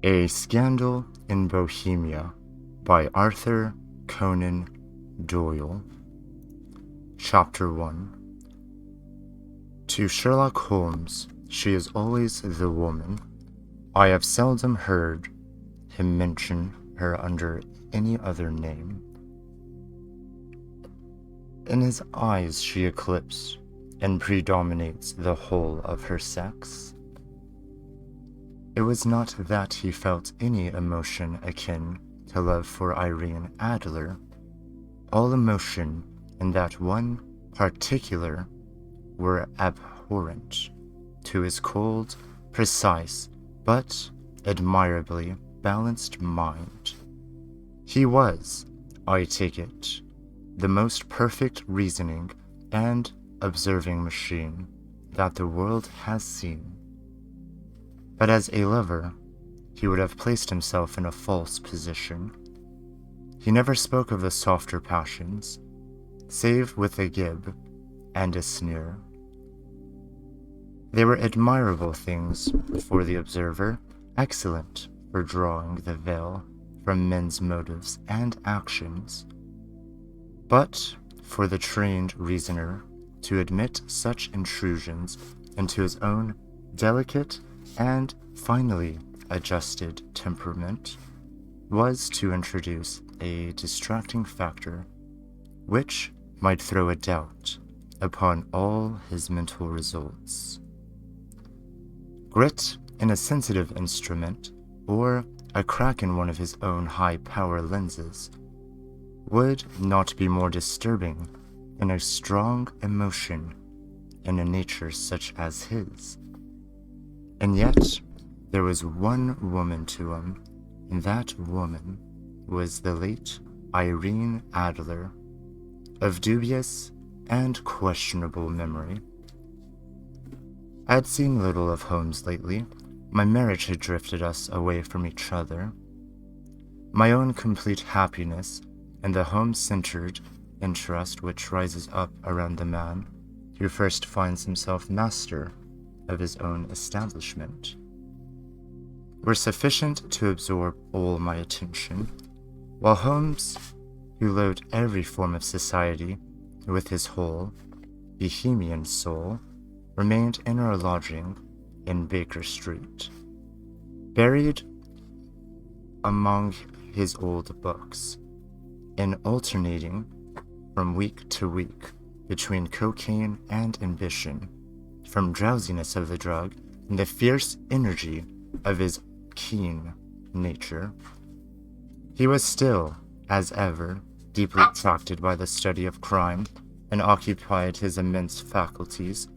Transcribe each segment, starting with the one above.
A Scandal in Bohemia by Arthur Conan Doyle. Chapter 1. To Sherlock Holmes, she is always the woman. I have seldom heard him mention her under any other name. In his eyes she eclipses and predominates the whole of her sex. It was not that he felt any emotion akin to love for Irene Adler. All emotion in that one particular were abhorrent to his cold, precise, but admirably balanced mind. He was, I take it, the most perfect reasoning and observing machine that the world has seen. But as a lover, he would have placed himself in a false position. He never spoke of the softer passions, save with a gib and a sneer. They were admirable things for the observer, excellent for drawing the veil from men's motives and actions. But for the trained reasoner to admit such intrusions into his own delicate and finely adjusted temperament was to introduce a distracting factor which might throw a doubt upon all his mental results. Grit in a sensitive instrument, or a crack in one of his own high-power lenses, would not be more disturbing than a strong emotion in a nature such as his. And yet, there was one woman to him, and that woman was the late Irene Adler, of dubious and questionable memory. I had seen little of Holmes lately. My marriage had drifted us away from each other. My own complete happiness and the home-centered interest which rises up around the man who first finds himself master of his own establishment were sufficient to absorb all my attention, while Holmes, who loathed every form of society with his whole Bohemian soul, remained in our lodging in Baker Street, buried among his old books, and alternating from week to week between cocaine and ambition, from drowsiness of the drug and the fierce energy of his keen nature. He was still, as ever, deeply attracted by the study of crime, and occupied his immense faculties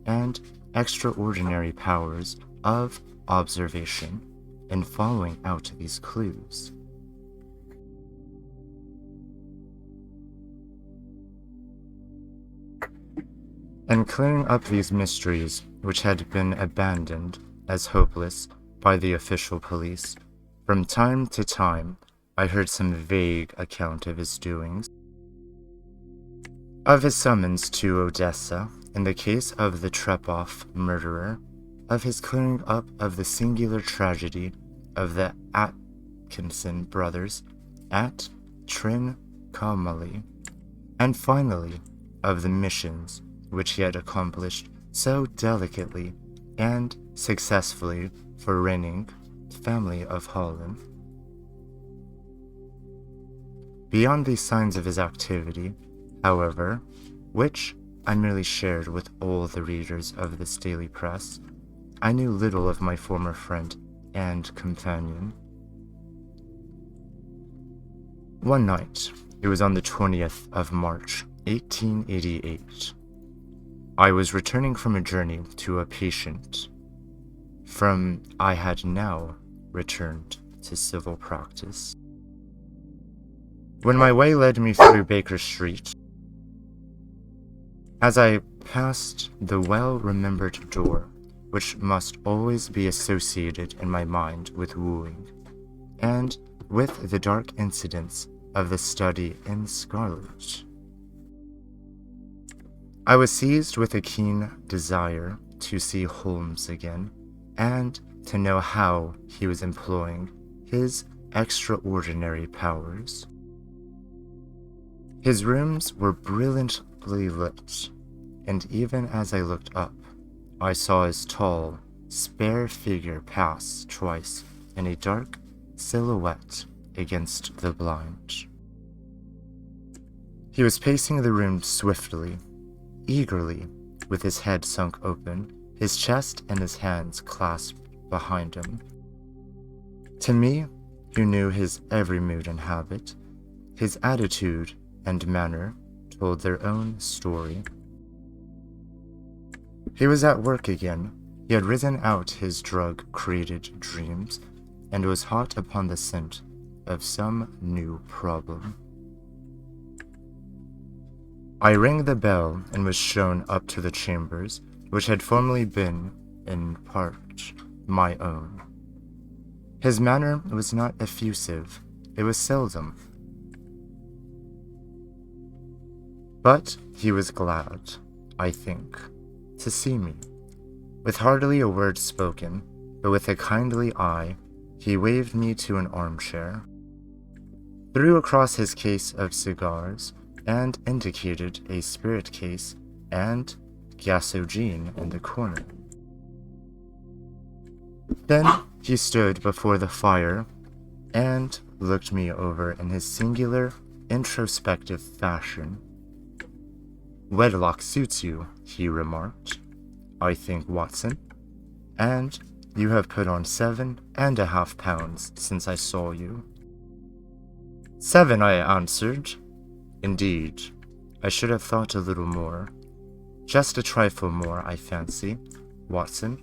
and extraordinary powers of observation in following out these clues. In clearing up these mysteries which had been abandoned as hopeless by the official police, from time to time I heard some vague account of his doings. Of his summons to Odessa in the case of the Trepoff murderer, of his clearing up of the singular tragedy of the Atkinson brothers at Trincomalee, and finally of the missions which he had accomplished so delicately and successfully for reigning family of Holland. Beyond these signs of his activity, however, which I merely shared with all the readers of this daily press, I knew little of my former friend and companion. One night, it was on the 20th of March, 1888, I was returning from a journey to a patient. I had now returned to civil practice. When my way led me through Baker Street, as I passed the well-remembered door, which must always be associated in my mind with wooing, and with the dark incidents of the study in scarlet, I was seized with a keen desire to see Holmes again, and to know how he was employing his extraordinary powers. His rooms were brilliantly lit, and even as I looked up, I saw his tall, spare figure pass twice in a dark silhouette against the blind. He was pacing the room swiftly, eagerly, with his head sunk open, his chest and his hands clasped behind him. To me, who knew his every mood and habit, his attitude and manner told their own story. He was at work again. He had risen out his drug-created dreams and was hot upon the scent of some new problem. I rang the bell and was shown up to the chambers, which had formerly been, in part, my own. His manner was not effusive, it was seldom. But he was glad, I think, to see me. With hardly a word spoken, but with a kindly eye, he waved me to an armchair, threw across his case of cigars, and indicated a spirit case and gasogene in the corner. Then he stood before the fire and looked me over in his singular, introspective fashion. "Wedlock suits you," he remarked, "I think, Watson, and you have put on 7.5 pounds since I saw you." "7," I answered. "Indeed, I should have thought a little more. Just a trifle more, I fancy, Watson.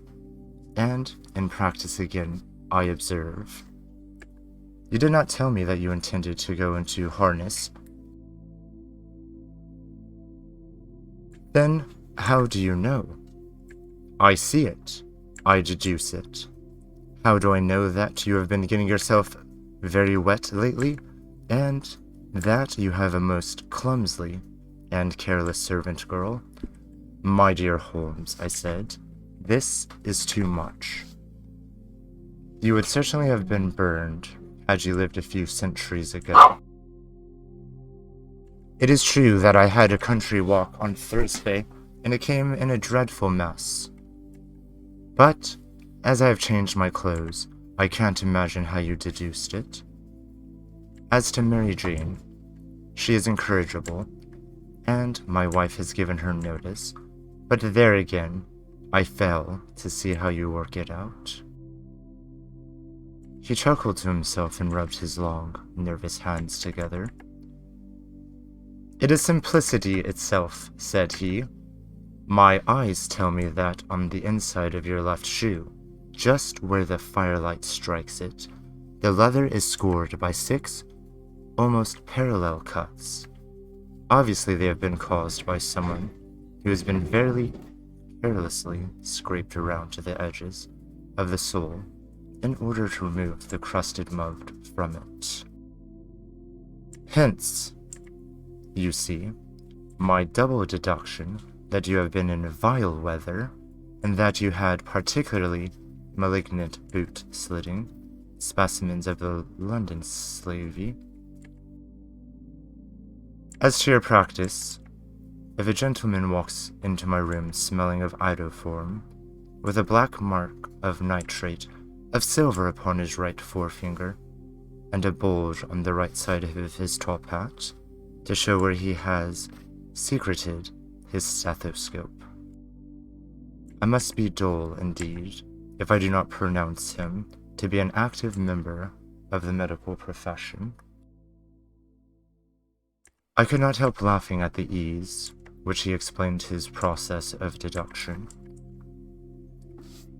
And in practice again, I observe. You did not tell me that you intended to go into harness. Then how do you know?" "I see it. I deduce it. How do I know that you have been getting yourself very wet lately, and that you have a most clumsy and careless servant girl?" "My dear Holmes," I said, "this is too much. You would certainly have been burned had you lived a few centuries ago. It is true that I had a country walk on Thursday, and it came in a dreadful mess. But, as I have changed my clothes, I can't imagine how you deduced it. As to Mary Jane, she is incorrigible, and my wife has given her notice, but there again, I fail to see how you work it out." He chuckled to himself and rubbed his long, nervous hands together. "It is simplicity itself," said he. "My eyes tell me that on the inside of your left shoe, just where the firelight strikes it, the leather is scored by 6 almost parallel cuts. Obviously they have been caused by someone who has been very carelessly scraped around to the edges of the sole in order to remove the crusted mud from it. Hence, you see, my double deduction that you have been in vile weather, and that you had particularly malignant boot slitting, specimens of the London slavey. As to your practice, if a gentleman walks into my room smelling of iodoform, with a black mark of nitrate of silver upon his right forefinger, and a bulge on the right side of his top hat, to show where he has secreted his stethoscope, I must be dull indeed if I do not pronounce him to be an active member of the medical profession." I could not help laughing at the ease which he explained his process of deduction.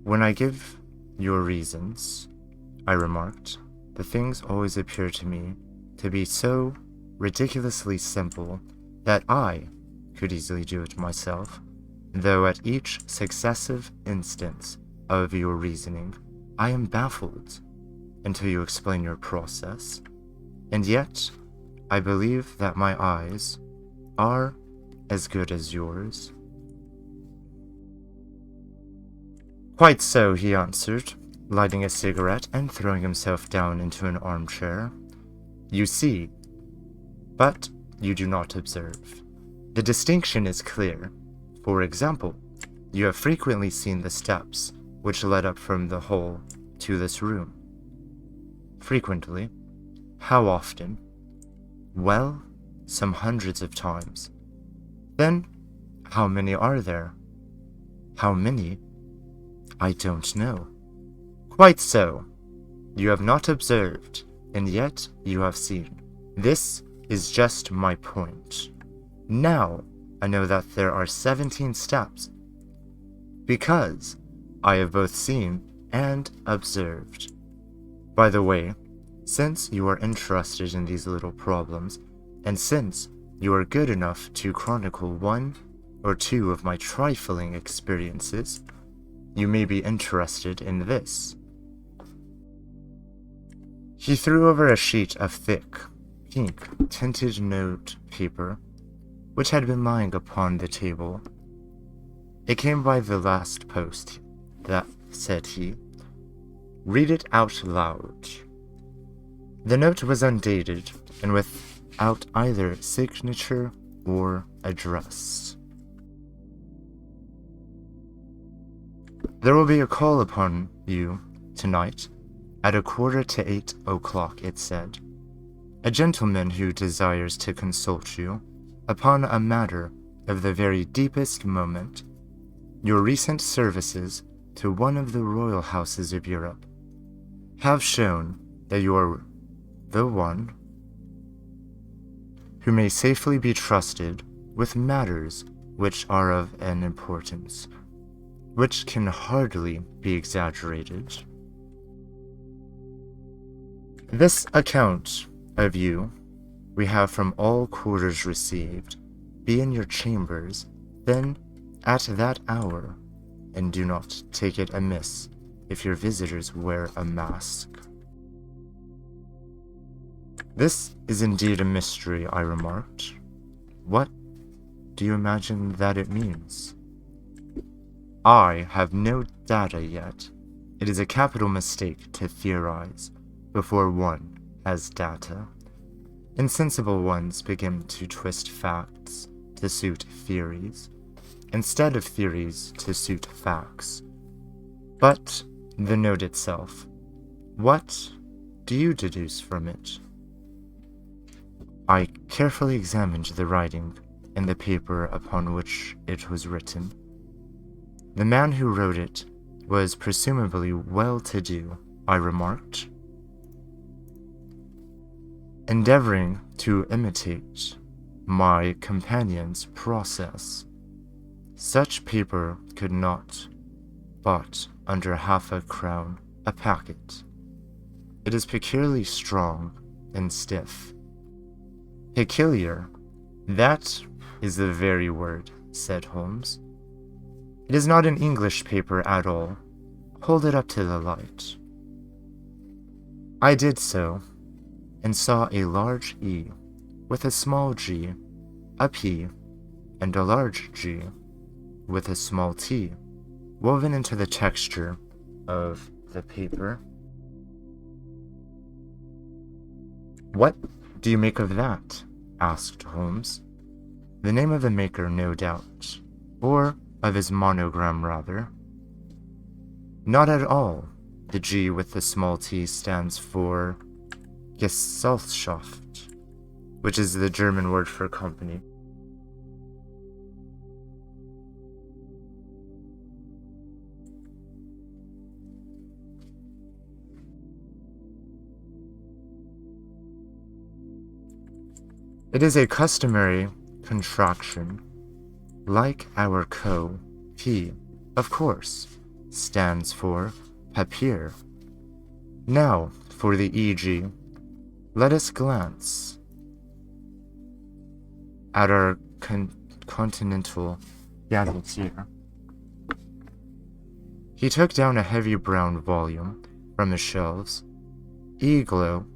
"When I give your reasons," I remarked, "the things always appear to me to be so ridiculously simple that I could easily do it myself, though at each successive instance of your reasoning I am baffled until you explain your process, and yet I believe that my eyes are as good as yours." "Quite so," he answered. lighting a cigarette and throwing himself down into an armchair. You see, but you do not observe. The distinction is clear. For example, you have frequently seen the steps which led up from the hall to this room. Frequently. How often? Well, some hundreds of times. Then, how many are there? How many? I don't know. Quite so. You have not observed, and yet you have seen. This is just my point. Now, I know that there are 17 steps, because I have both seen and observed. By the way, since you are interested in these little problems, and since you are good enough to chronicle one or two of my trifling experiences, you may be interested in this. He threw over a sheet of thick, pink, tinted note paper, which had been lying upon the table. It came by the last post, that, said he. Read it out loud. The note was undated, and without either signature or address. There will be a call upon you tonight at 7:45, it said. A gentleman who desires to consult you upon a matter of the very deepest moment, your recent services to one of the royal houses of Europe have shown that you are the one who may safely be trusted with matters which are of an importance which can hardly be exaggerated. This account of you we have from all quarters received. Be in your chambers, then, at that hour, and do not take it amiss if your visitors wear a mask. This is indeed a mystery, I remarked. What do you imagine that it means? I have no data yet. It is a capital mistake to theorize before one has data. Insensible ones begin to twist facts to suit theories, instead of theories to suit facts. But the note itself, what do you deduce from it? I carefully examined the writing and the paper upon which it was written. The man who wrote it was presumably well-to-do, I remarked, endeavoring to imitate my companion's process. Such paper could not bought under £0.50 a packet. It is peculiarly strong and stiff. Peculiar, that is the very word, said Holmes. It is not an English paper at all. Hold it up to the light. I did so, and saw a large E, with a small g, a P, and a large G, with a small t, woven into the texture of the paper. What do you make of that? Asked Holmes. The name of the maker, no doubt, or of his monogram, rather. Not at all. The G with the small t stands for Gesellschaft, which is the German word for company. It is a customary contraction, like our co. P, of course, stands for papier. Now, for the EG, let us glance at our continental gazetteer. He took down a heavy brown volume from his shelves. Eglo,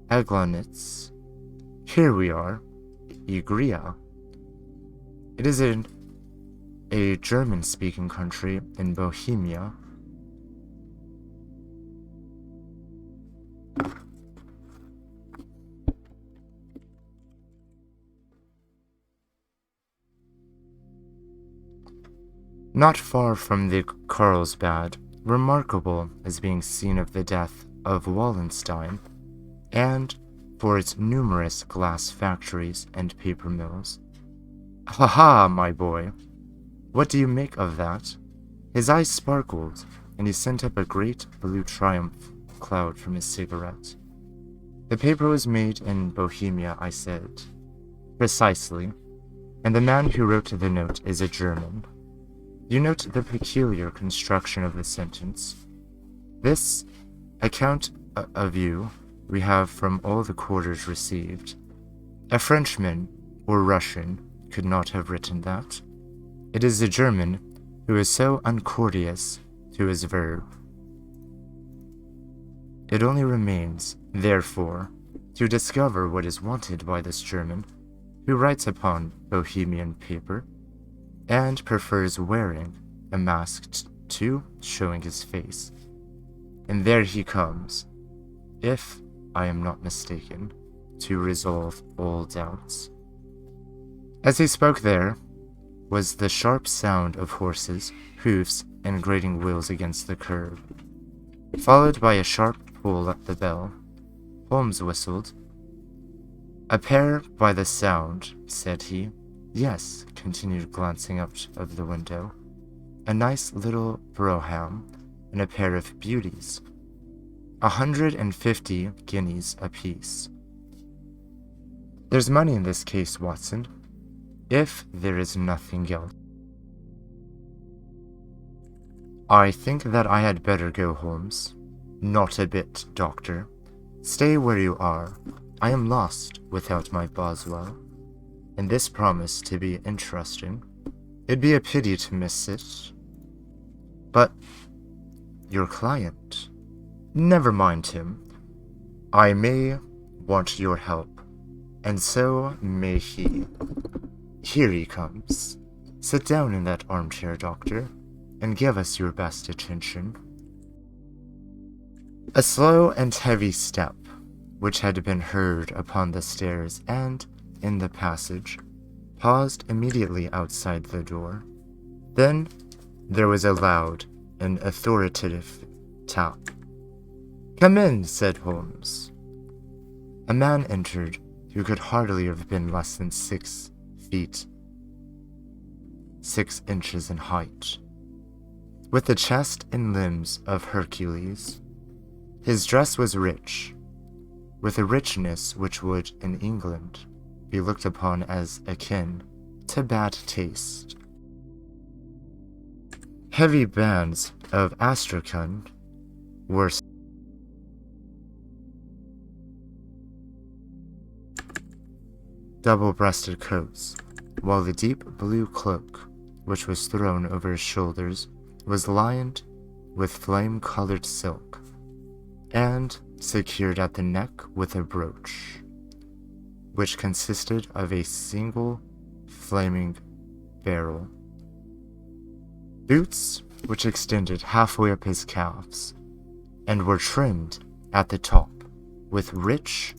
Eglonitz. Here we are, Igria. It is in a German-speaking country in Bohemia. not far from the Carlsbad, remarkable as being scene of the death of Wallenstein, and for its numerous glass factories and paper mills. "Ha ha, my boy! What do you make of that?" His eyes sparkled, and he sent up a great blue triumph cloud from his cigarette. "The paper was made in Bohemia," I said. "Precisely. And the man who wrote the note is a German." You note the peculiar construction of the sentence. "This account of you we have from all the quarters received. A Frenchman or Russian could not have written that. It is a German who is so uncourteous to his verb. It only remains, therefore, to discover what is wanted by this German, who writes upon Bohemian paper, and prefers wearing a mask to showing his face. And there he comes, if I am not mistaken, to resolve all doubts." As he spoke, there was the sharp sound of horses' hoofs and grating wheels against the curb, followed by a sharp pull at the bell. Holmes whistled. "A pair by the sound," said he. "Yes," continued, glancing out of the window. "A nice little brougham and a pair of beauties. 150 guineas apiece. There's money in this case, Watson, if there is nothing else. I think that I had better go, Holmes." "Not a bit, Doctor. Stay where you are. I am lost without my Boswell, and this promised to be interesting. It'd be a pity to miss it. But your client? Never mind him. I may want your help, and so may he. Here he comes. Sit down in that armchair, Doctor, and give us your best attention." A slow and heavy step, which had been heard upon the stairs and in the passage, paused immediately outside the door. Then there was a loud and authoritative tap. "Come in," said Holmes. A man entered who could hardly have been less than 6 feet, 6 inches in height, with the chest and limbs of Hercules. His dress was rich, with a richness which would, in England, be looked upon as akin to bad taste. Heavy bands of astrakhan were double-breasted coats, while the deep blue cloak, which was thrown over his shoulders, was lined with flame-colored silk, and secured at the neck with a brooch, which consisted of a single flaming barrel. Boots which extended halfway up his calves, and were trimmed at the top with rich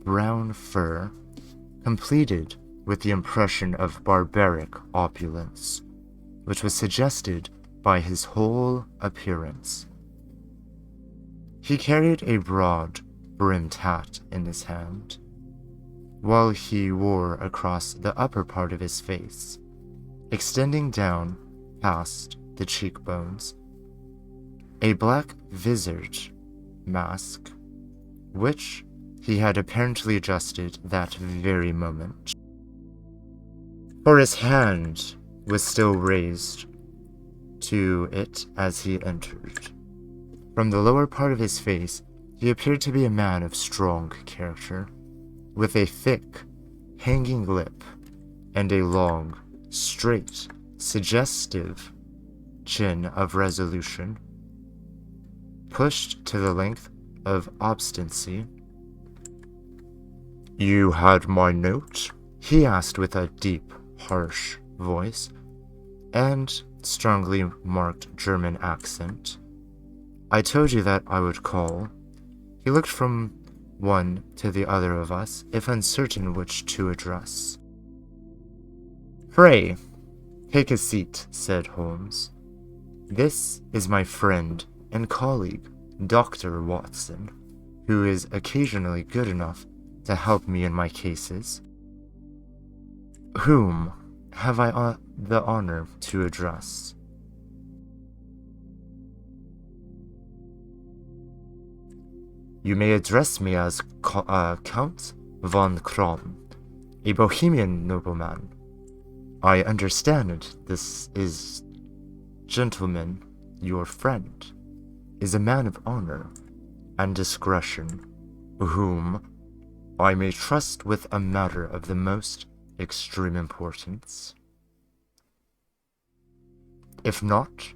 brown fur, completed with the impression of barbaric opulence, which was suggested by his whole appearance. He carried a broad-brimmed hat in his hand, while he wore across the upper part of his face, extending down past the cheekbones, a black visage mask, which he had apparently adjusted that very moment, for his hand was still raised to it as he entered. From the lower part of his face, he appeared to be a man of strong character, with a thick, hanging lip, and a long, straight, suggestive chin of resolution, pushed to the length of obstinacy. "You had my note?" he asked with a deep, harsh voice, and strongly marked German accent. "I told you that I would call." He looked from one to the other of us, if uncertain which to address. "Pray, Take a seat, said Holmes. This is my friend and colleague, Dr. Watson, who is occasionally good enough to help me in my cases. Whom have I the honor to address? You may address me as Count von Kron, a Bohemian nobleman. I understand this is, gentleman, your friend, is a man of honor and discretion, whom I may trust with a matter of the most extreme importance. If not,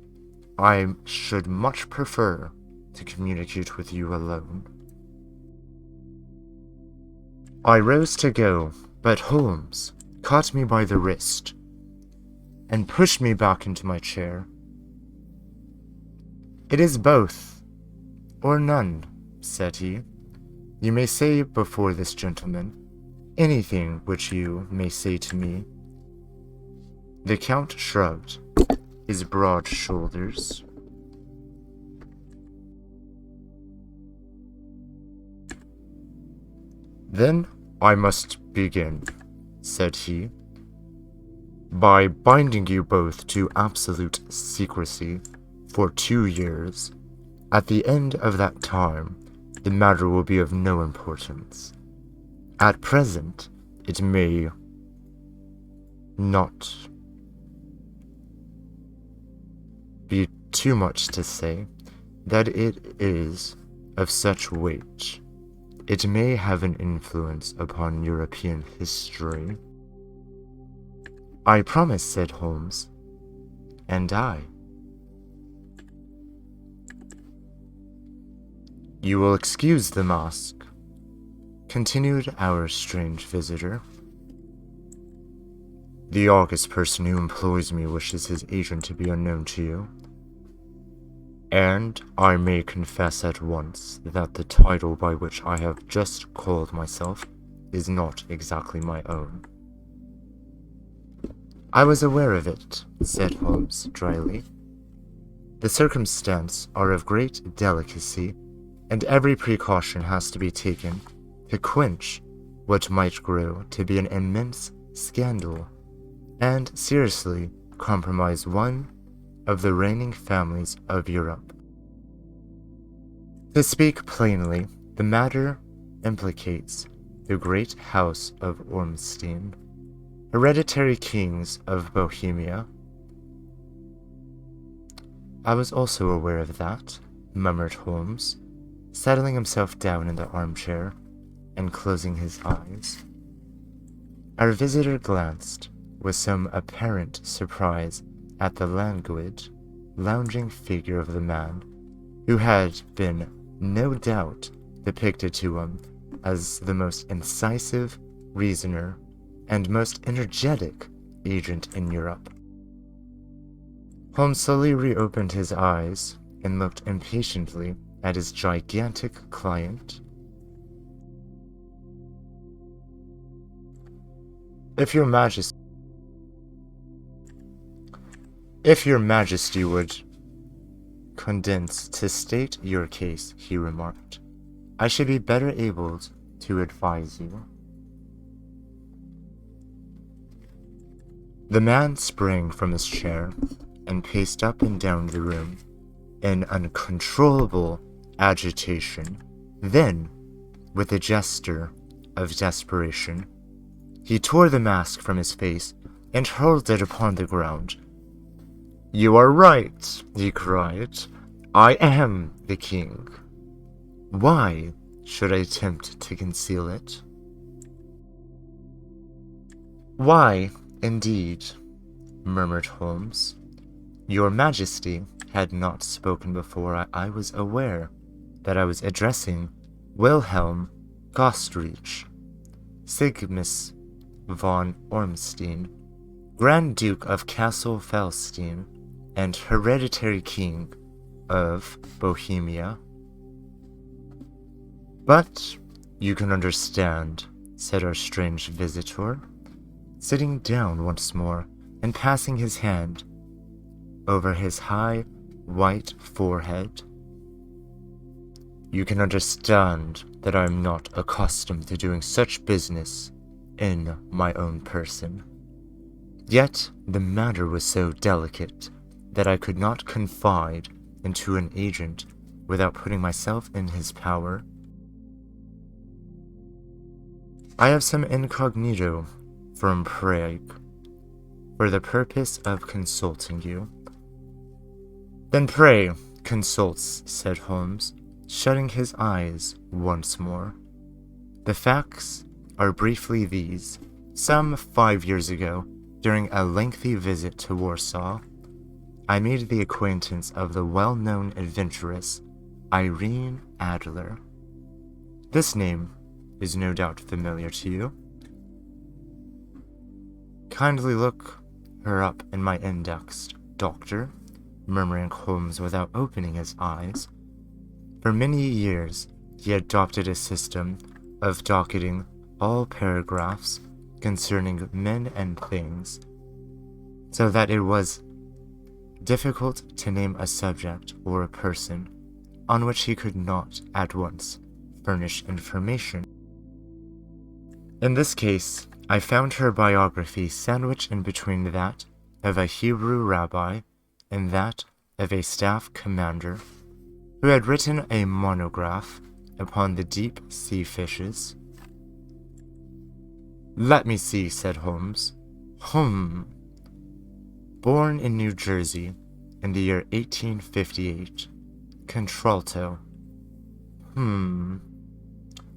I should much prefer to communicate with you alone. I rose to go, but Holmes caught me by the wrist and pushed me back into my chair. It is both, or none, said he. You may say before this gentleman anything which you may say to me. The Count shrugged his broad shoulders. Then I must begin, said he, by binding you both to absolute secrecy for 2 years. At the end of that time, the matter will be of no importance. At present, it may not be too much to say that it is of such weight. It may have an influence upon European history. I promise, said Holmes. And I. You will excuse the mask, continued our strange visitor. The august person who employs me wishes his agent to be unknown to you. And I may confess at once that the title by which I have just called myself is not exactly my own. I was aware of it, said Holmes dryly. The circumstances are of great delicacy, and every precaution has to be taken to quench what might grow to be an immense scandal, and seriously compromise one of the reigning families of Europe. To speak plainly, the matter implicates the great house of Ormstein, hereditary kings of Bohemia. I was also aware of that, murmured Holmes, settling himself down in the armchair and closing his eyes. Our visitor glanced with some apparent surprise at the languid, lounging figure of the man, who had been, no doubt, depicted to him as the most incisive reasoner and most energetic agent in Europe. Holmes slowly reopened his eyes and looked impatiently at his gigantic client. If your Majesty would condense to state your case, he remarked, I should be better able to advise you. The man sprang from his chair and paced up and down the room in uncontrollable agitation. Then, with a gesture of desperation, he tore the mask from his face and hurled it upon the ground. You are right, he cried. I am the king. Why should I attempt to conceal it? Why, indeed, murmured Holmes. Your Majesty had not spoken before I was aware that I was addressing Wilhelm Gostrich, Sigmus von Ormstein, Grand Duke of Cassel-Felstein, and hereditary king of Bohemia. But you can understand, said our strange visitor, sitting down once more and passing his hand over his high, white forehead. "You can understand that I am not accustomed to doing such business in my own person. Yet the matter was so delicate that I could not confide into an agent without putting myself in his power. I have some incognito from Prague for the purpose of consulting you." "Then pray, consult," said Holmes, shutting his eyes once more. "The facts are briefly these. Some 5 years ago, during a lengthy visit to Warsaw, I made the acquaintance of the well-known adventuress Irene Adler. This name is no doubt familiar to you. Kindly look her up in my index, Doctor," murmuring Holmes without opening his eyes. For many years, he adopted a system of docketing all paragraphs concerning men and things, so that it was difficult to name a subject or a person on which he could not at once furnish information. In this case, I found her biography sandwiched in between that of a Hebrew rabbi and that of a staff commander who had written a monograph upon the deep sea fishes. "Let me see," said Holmes. Born in New Jersey in the year 1858. Contralto.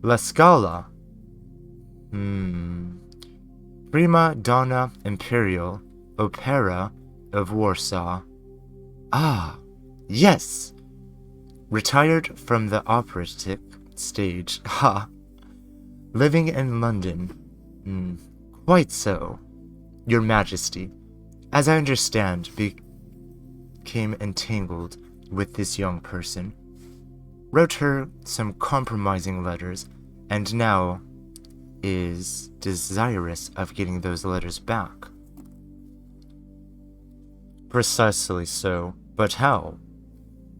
La Scala. Prima Donna Imperial Opera of Warsaw. Ah, yes! Retired from the operatic stage. Ha! Living in London. Quite so. Your Majesty, as I understand, became entangled with this young person, wrote her some compromising letters, and now is desirous of getting those letters back." "Precisely so. But how?"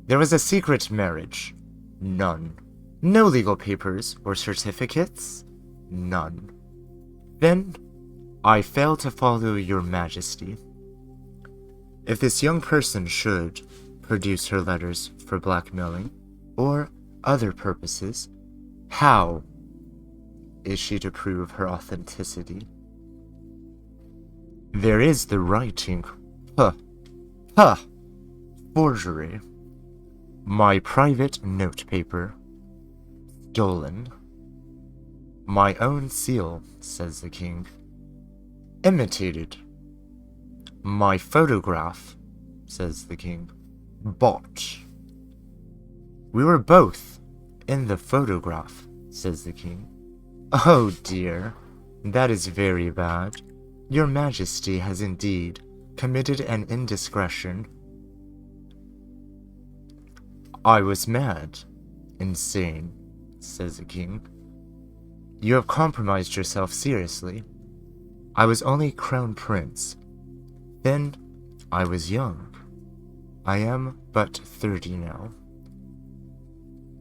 "There was a secret marriage." "None." "No legal papers or certificates?" "None." "Then I fail to follow your Majesty. If this young person should produce her letters for blackmailing or other purposes, how is she to prove her authenticity?" "There is the writing." Forgery. "My private notepaper. Stolen." "My own seal," says the king. "Imitated." "My photograph," says the king. "Bought." "We were both in the photograph," says the king. "Oh dear, that is very bad. Your Majesty has indeed committed an indiscretion." "I was mad, insane," says the king. "You have compromised yourself seriously. I was only crown prince. Then I was young. I am but 30 now.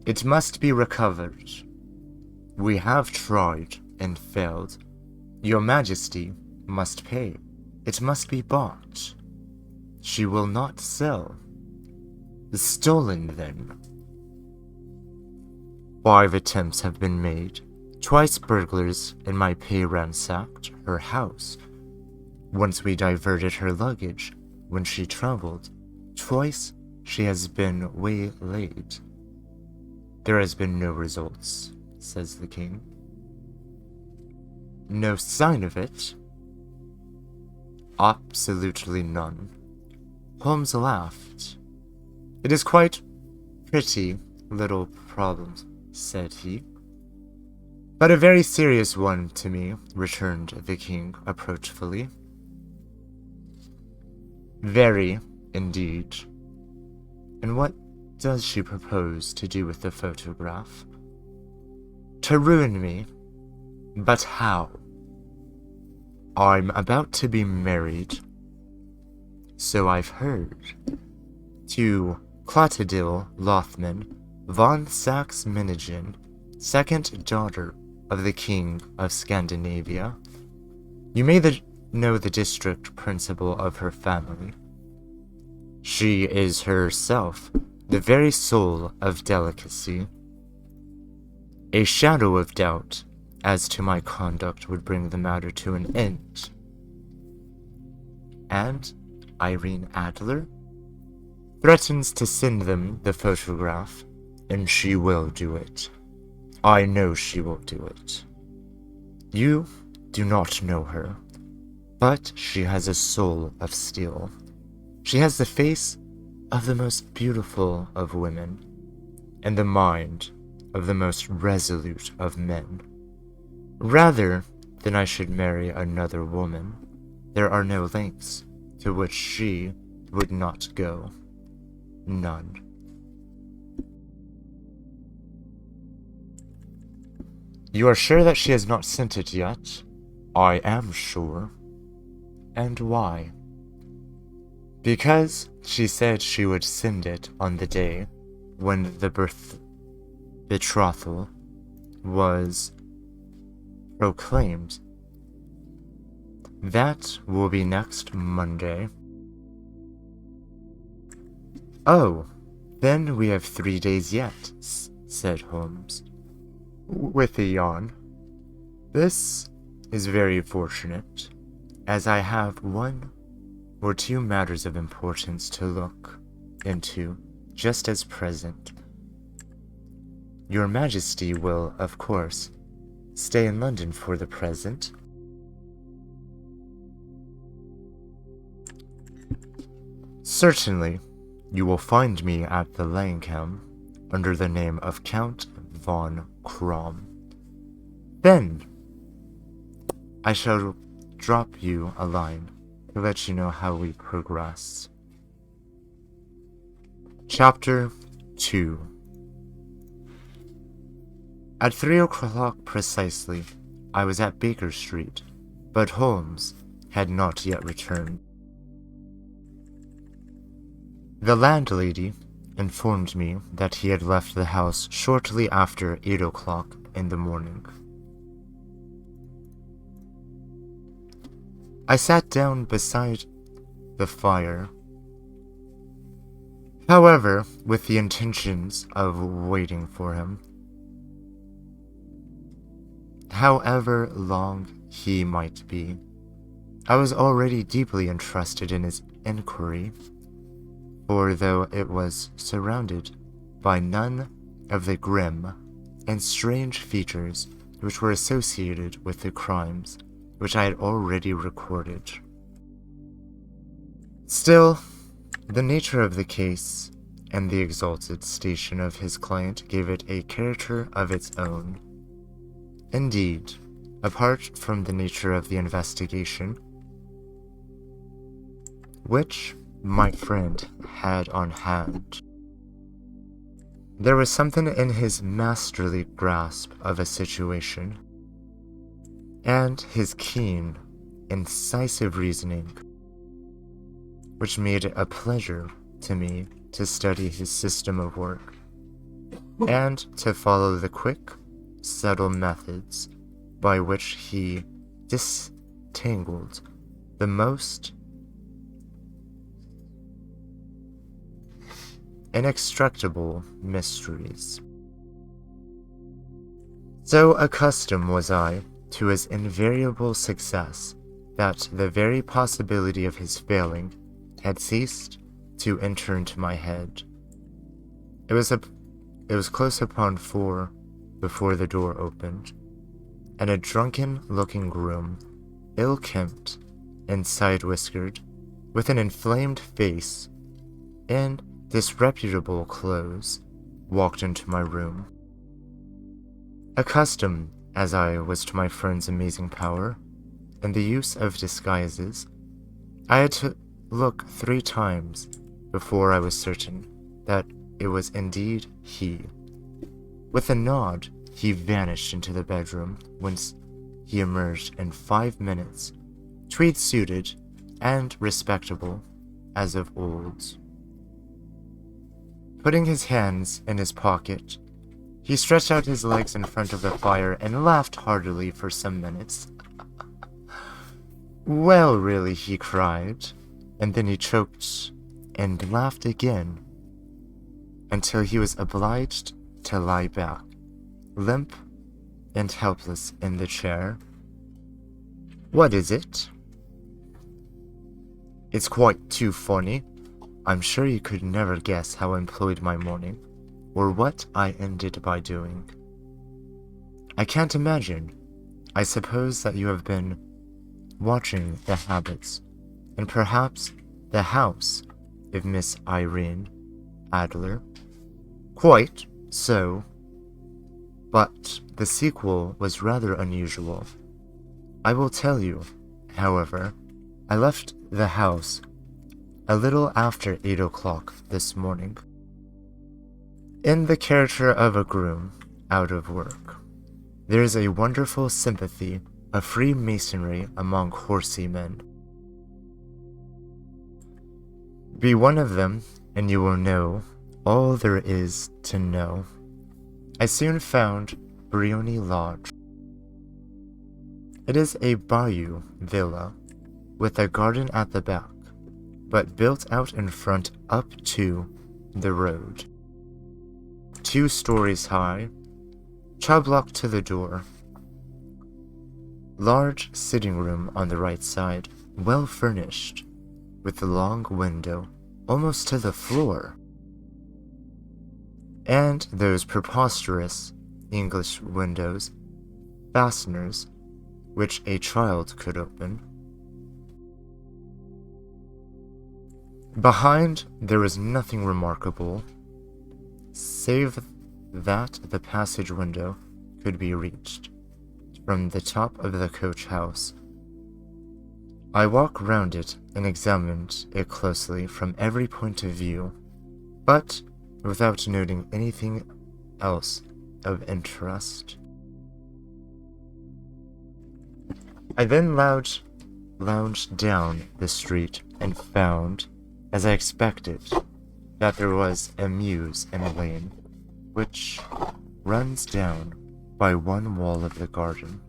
It must be recovered. We have tried and failed. Your Majesty must pay. It must be bought. She will not sell. Stolen, then. 5 attempts have been made. Twice burglars in my pay ransacked her house. Once we diverted her luggage when she traveled. Twice she has been waylaid. There has been no results, says the king. No sign of it? Absolutely none. Holmes laughed. It is quite pretty little problem, said he. But a very serious one to me, returned the king approachfully. Very, indeed. And what does she propose to do with the photograph? To ruin me. But how? I'm about to be married. so I've heard, to Clotadil Lothman von Saxe-Meningen, second daughter of the King of Scandinavia. You may know the district principal of her family. She is herself the very soul of delicacy. A shadow of doubt as to my conduct would bring the matter to an end. And Irene Adler threatens to send them the photograph, and she will do it. I know she will do it. You do not know her, but she has a soul of steel. She has the face of the most beautiful of women, and the mind of the most resolute of men. Rather than I should marry another woman, there are no lengths to which she would not go. None. You are sure that she has not sent it yet? I am sure. And why? Because she said she would send it on the day when the betrothal was proclaimed. That will be next Monday. Oh, then we have 3 days yet, said Holmes, with a yawn. This is very fortunate, as I have 1 or 2 matters of importance to look into just as present. Your Majesty will, of course, stay in London for the present. Certainly, you will find me at the Langham under the name of Count von Krom. Then, I shall drop you a line to let you know how we progress. Chapter 2. At 3 o'clock precisely, I was at Baker Street, but Holmes had not yet returned. The landlady informed me that he had left the house shortly after 8 o'clock in the morning. I sat down beside the fire, however, with the intentions of waiting for him. However long he might be, I was already deeply interested in his inquiry, for though it was surrounded by none of the grim and strange features which were associated with the crimes which I had already recorded, still, the nature of the case and the exalted station of his client gave it a character of its own. Indeed, apart from the nature of the investigation, which my friend had on hand, there was something in his masterly grasp of a situation, and his keen, incisive reasoning, which made it a pleasure to me to study his system of work, and to follow the quick, subtle methods by which he disentangled the most inextricable mysteries. So accustomed was I to his invariable success that the very possibility of his failing had ceased to enter into my head. It was close upon 4 before the door opened, and a drunken-looking groom, ill-kempt and side-whiskered, with an inflamed face and disreputable clothes, walked into my room. Accustomed as I was to my friend's amazing power and the use of disguises, I had to look 3 times before I was certain that it was indeed he. With a nod, he vanished into the bedroom, whence he emerged in 5 minutes, tweed-suited and respectable, as of old. Putting his hands in his pocket, he stretched out his legs in front of the fire and laughed heartily for some minutes. "Well, really," he cried, and then he choked and laughed again until he was obliged to lie back, limp and helpless in the chair. "What is it?" "It's quite too funny. I'm sure you could never guess how I employed my morning, or what I ended by doing." "I can't imagine. I suppose that you have been watching the habits, and perhaps the house of Miss Irene Adler." "Quite so. But the sequel was rather unusual. I will tell you, however. I left the house a little after 8 o'clock this morning, in the character of a groom out of work. There is a wonderful sympathy of Freemasonry among horsey men. Be one of them, and you will know all there is to know. I soon found Briony Lodge. It is a bayou villa, with a garden at the back, but built out in front up to the road. 2 stories high, chock-block to the door. Large sitting room on the right side, well furnished, with a long window almost to the floor. And those preposterous English windows, fasteners, which a child could open. Behind there was nothing remarkable, save that the passage window could be reached from the top of the coach house. I walked round it and examined it closely from every point of view, but without noting anything else of interest. I then lounged down the street and found, as I expected, that there was a mews in a lane, which runs down by one wall of the garden.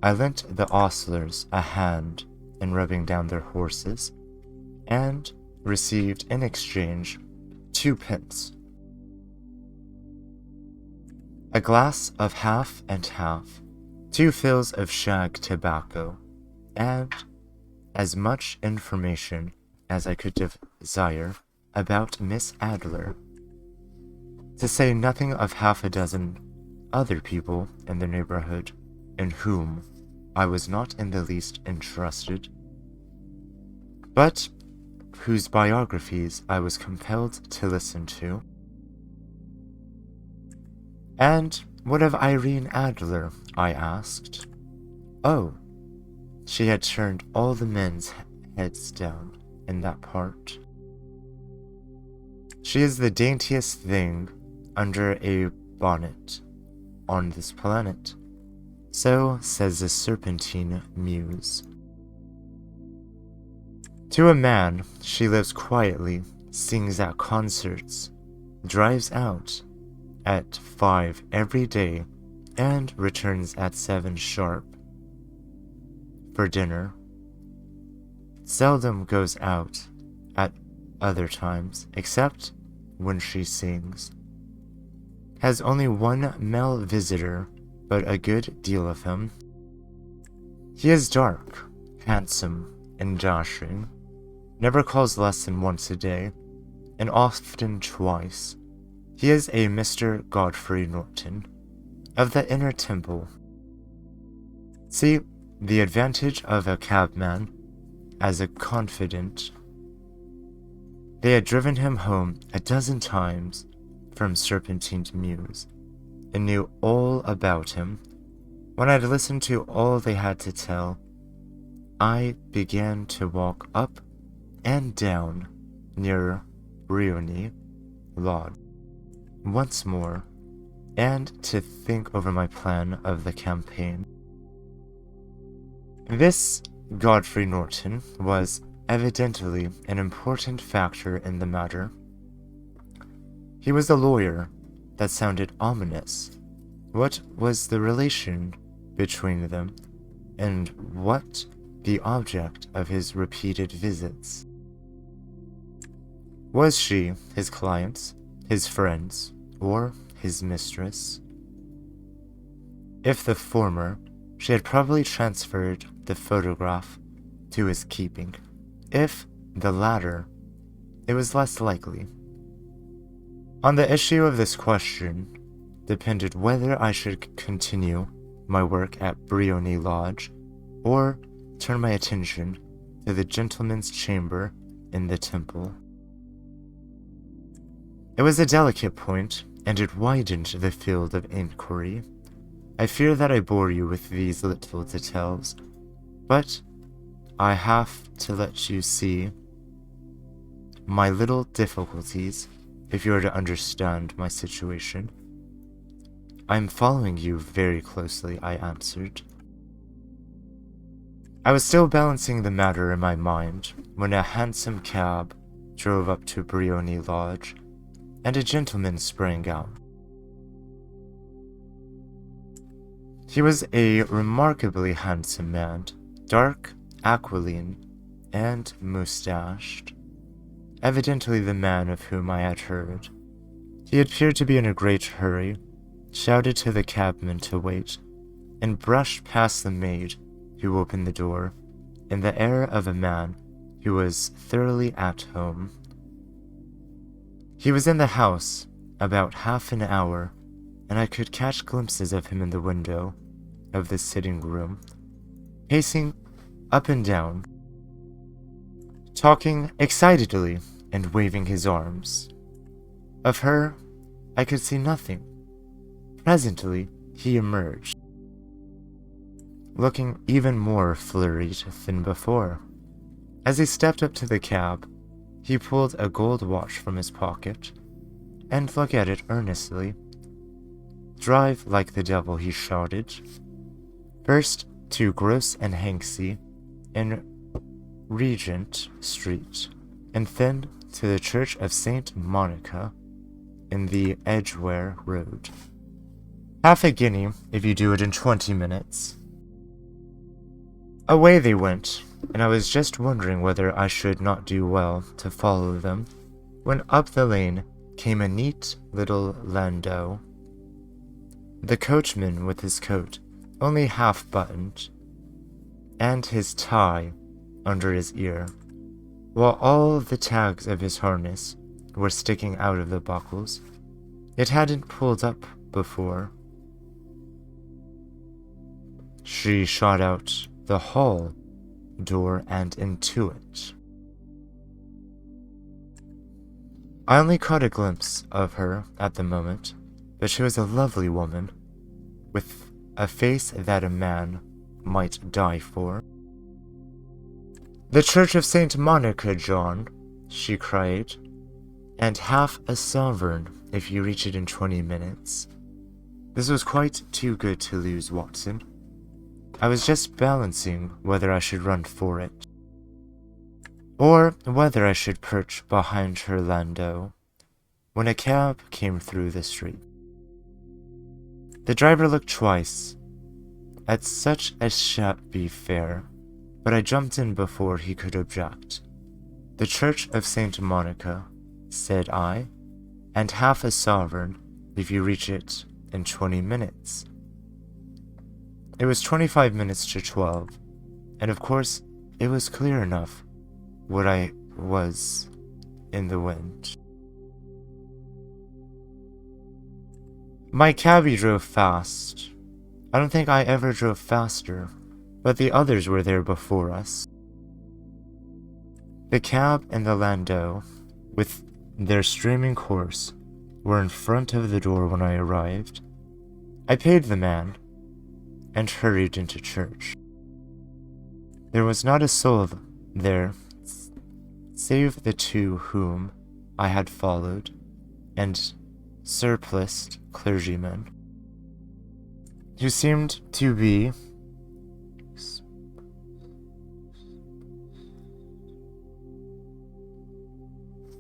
I lent the ostlers a hand in rubbing down their horses, and received in exchange 2 pence. A glass of half and half, 2 fills of shag tobacco, and as much information as I could desire about Miss Adler, to say nothing of half a dozen other people in the neighborhood in whom I was not in the least interested, but whose biographies I was compelled to listen to. "And what of Irene Adler?" I asked. Oh, she had turned all the men's heads down in that part. "She is the daintiest thing under a bonnet on this planet," so says the Serpentine Muse. "To a man, she lives quietly, sings at concerts, drives out at 5 every day, and returns at 7 sharp for dinner. Seldom goes out at other times, except when she sings. Has only 1 male visitor, but a good deal of him. He is dark, handsome, and dashing. Never calls less than once a day, and often twice. He is a Mr. Godfrey Norton, of the Inner Temple. See, the advantage of a cabman as a confidant. They had driven him home a dozen times from Serpentine's Muse, and knew all about him. When I'd listened to all they had to tell, I began to walk up and down near Briony Lodge once more, and to think over my plan of the campaign. This Godfrey Norton was evidently an important factor in the matter. He was a lawyer. That sounded ominous. What was the relation between them, and what the object of his repeated visits? Was she his client, his friends, or his mistress? If the former, she had probably transferred the photograph to his keeping. If the latter, it was less likely. On the issue of this question depended whether I should continue my work at Briony Lodge or turn my attention to the gentleman's chamber in the temple. It was a delicate point, and it widened the field of inquiry. I fear that I bore you with these little details, but I have to let you see my little difficulties if you are to understand my situation. I am following you very closely, I answered. I was still balancing the matter in my mind when a hansom cab drove up to Briony Lodge, and a gentleman sprang out. He was a remarkably handsome man, dark, aquiline, and moustached, evidently the man of whom I had heard. He appeared to be in a great hurry, shouted to the cabman to wait, and brushed past the maid who opened the door in the air of a man who was thoroughly at home. He was in the house about half an hour, and I could catch glimpses of him in the window of the sitting room, pacing up and down, talking excitedly and waving his arms. Of her, I could see nothing. Presently, he emerged, looking even more flurried than before. As he stepped up to the cab, he pulled a gold watch from his pocket and looked at it earnestly. "Drive like the devil," he shouted. "First to Gross and Hanksy in Regent Street, and then to the Church of St. Monica in the Edgware Road. Half a guinea if you do it in 20 minutes. Away they went, and I was just wondering whether I should not do well to follow them, when up the lane came a neat little landau. The coachman with his coat only half buttoned, and his tie under his ear, while all the tags of his harness were sticking out of the buckles. It hadn't pulled up before. She shot out the hall door and into it. I only caught a glimpse of her at the moment, but she was a lovely woman, with a face that a man might die for. "The Church of St. Monica, John," she cried, "and half a sovereign if you reach it in 20 minutes. This was quite too good to lose, Watson. I was just balancing whether I should run for it, or whether I should perch behind her landau, when a cab came through the street. The driver looked twice at such a shabby fare, but I jumped in before he could object. "The Church of St. Monica," said I, "and half a sovereign if you reach it in 20 minutes. It was 25 minutes to 12, and of course it was clear enough what I was in the wind. My cabby drove fast. I don't think I ever drove faster, but the others were there before us. The cab and the landau, with their streaming course, were in front of the door when I arrived. I paid the man and hurried into church. There was not a soul there save the two whom I had followed, and surpliced clergymen, who seemed to be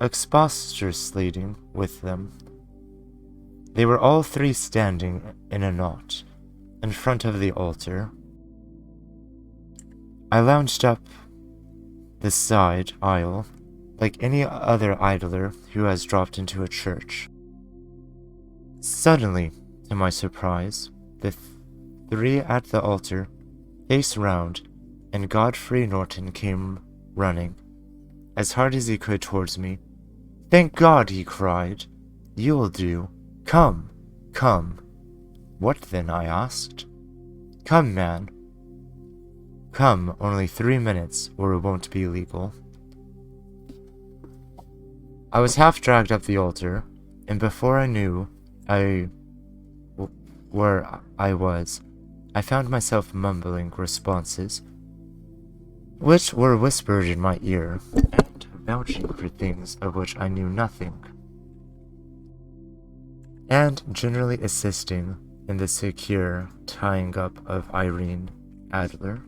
expostulating with them. They were all three standing in a knot in front of the altar. I lounged up the side aisle like any other idler who has dropped into a church. Suddenly, to my surprise, the three at the altar faced round, and Godfrey Norton came running, as hard as he could towards me. "Thank God," he cried. "You'll do. Come, come." "What then?" I asked. "Come, man. Come, only 3 minutes, or it won't be legal." I was half dragged up the altar, and before I knew where I was, I found myself mumbling responses, which were whispered in my ear, and vouching for things of which I knew nothing, and generally assisting in the secure tying up of Irene Adler.